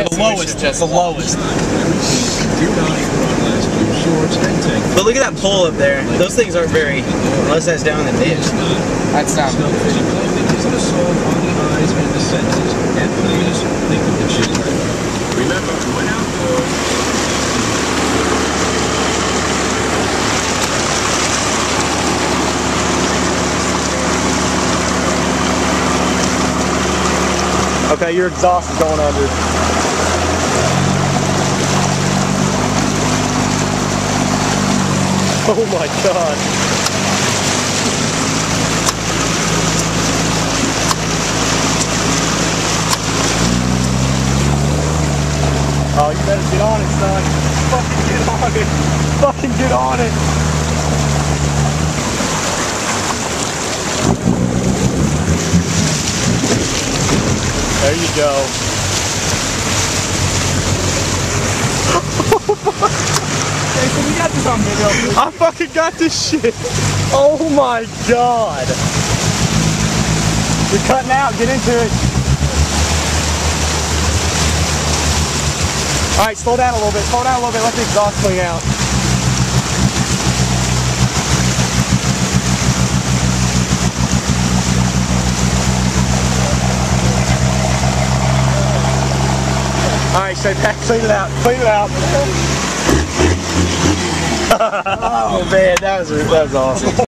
The lowest. The lowest. But look at that pole up there. Those things aren't very, unless that's down in the ditch. That's not good. Is an assault on the eyes and the senses. And please think of the children. Remember, when outdoors. Okay, your exhaust is going under. Oh my god. Oh, you better get on it, son. Fucking get on it. Fucking get on it. There you go. Jason, we got this on video. I fucking got this shit. Oh my god. You're cutting out. Get into it. Alright, slow down a little bit. Slow down a little bit. Let the exhaust clean out. Alright, stay back. Clean it out. Clean it out. Oh man, that was awesome.